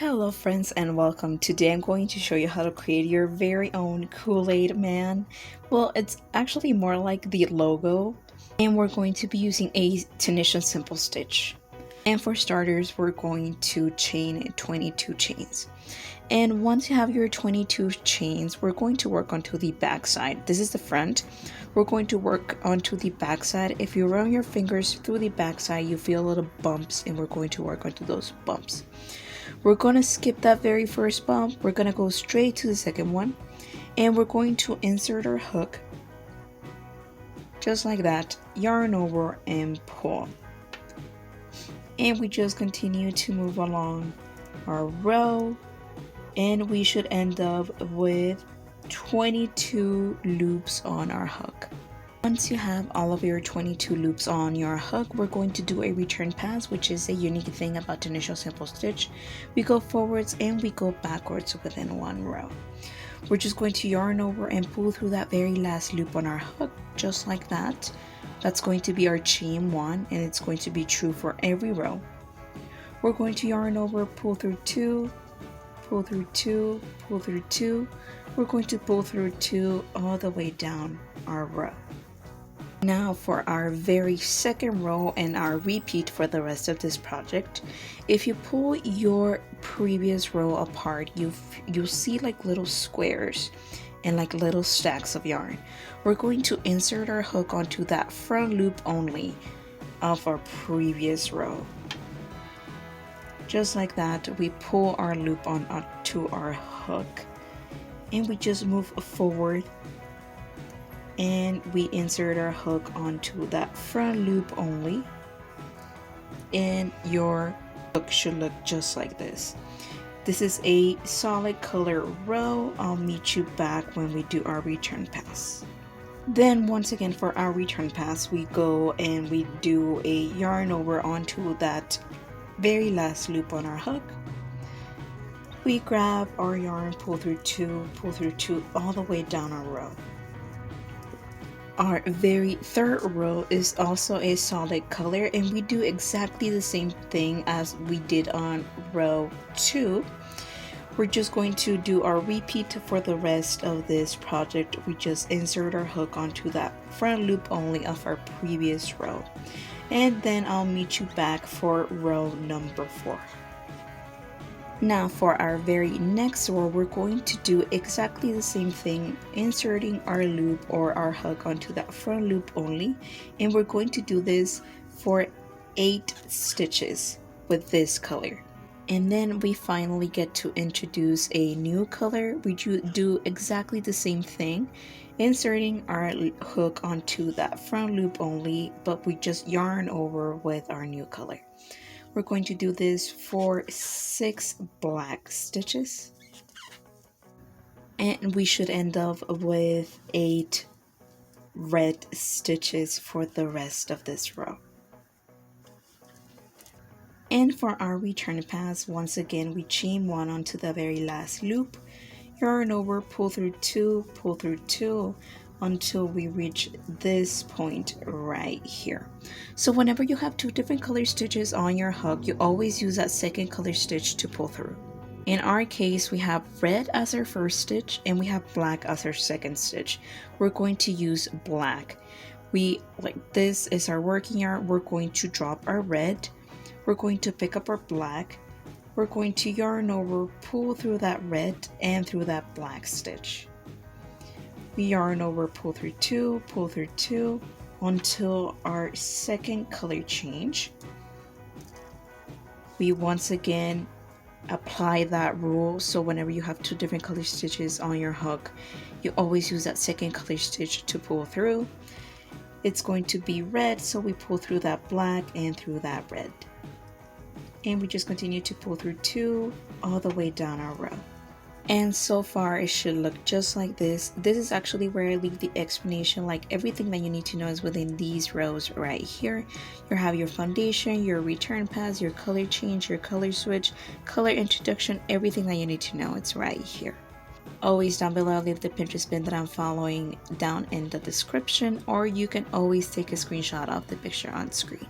Hello friends and welcome. Today I'm going to show you how to create your very own Kool-Aid man. Well, it's actually more like the logo, and we're going to be using a Tunisian simple stitch. And for starters, we're going to chain 22 chains. And once you have your 22 chains, we're going to work onto the back side. This is the front. We're going to work onto the back side. If you run your fingers through the back side, you feel little bumps, and we're going to work onto those bumps. We're going to skip that very first bump. We're going to go straight to the second one, and we're going to insert our hook just like that, yarn over and pull. And we just continue to move along our row, and we should end up with 22 loops on our hook. Once you have all of your 22 loops on your hook, we're going to do a return pass, which is a unique thing about Tunisian simple stitch. We go forwards and we go backwards within one row. We're just going to yarn over and pull through that very last loop on our hook, just like that. That's going to be our chain 1, and it's going to be true for every row. We're going to yarn over, pull through 2, pull through 2, pull through 2. We're going to pull through 2 all the way down our row. Now for our very second row and our repeat for the rest of this project, if you pull your previous row apart, you'll see like little squares and like little stacks of yarn. We're going to insert our hook onto that front loop only of our previous row. Just like that, we pull our loop onto our hook, and we just move forward, and we insert our hook onto that front loop only, and your hook should look just like this. This is a solid color row. I'll meet you back when we do our return pass. Then once again for our return pass, we go and we do a yarn over onto that very last loop on our hook. We grab our yarn, pull through 2 all the way down our row. Our very third row is also a solid color, and we do exactly the same thing as we did on row 2. We're just going to do our repeat for the rest of this project. We just insert our hook onto that front loop only of our previous row, and then I'll meet you back for row number 4. Now for our very next row, we're going to do exactly the same thing, inserting our loop or our hook onto that front loop only, and we're going to do this for 8 stitches with this color. And then we finally get to introduce a new color. We do exactly the same thing, inserting our hook onto that front loop only, but we just yarn over with our new color. We're going to do this for 6 black stitches, and we should end up with 8 red stitches for the rest of this row. And for our return pass, once again we chain 1 onto the very last loop, yarn over, pull through 2 until we reach this point right here. So whenever you have 2 different color stitches on your hook, you always use that second color stitch to pull through. In our case, we have red as our first stitch and we have black as our second stitch. We're going to use black. This is our working yarn. We're going to drop our red. We're going to pick up our black. We're going to yarn over, pull through that red and through that black stitch. We yarn over, pull through 2 until our second color change. We once again apply that rule, so whenever you have 2 different color stitches on your hook, you always use that second color stitch to pull through. It's going to be red, so we pull through that black and through that red. And we just continue to pull through 2 all the way down our row. And so far it should look just like this. This is actually where I leave the explanation. Like everything that you need to know is within these rows right here. You have your foundation, your return pass, your color change, your color switch, color introduction, everything that you need to know, it's right here. Always down below, I'll leave the Pinterest pin that I'm following down in the description, or you can always take a screenshot of the picture on screen.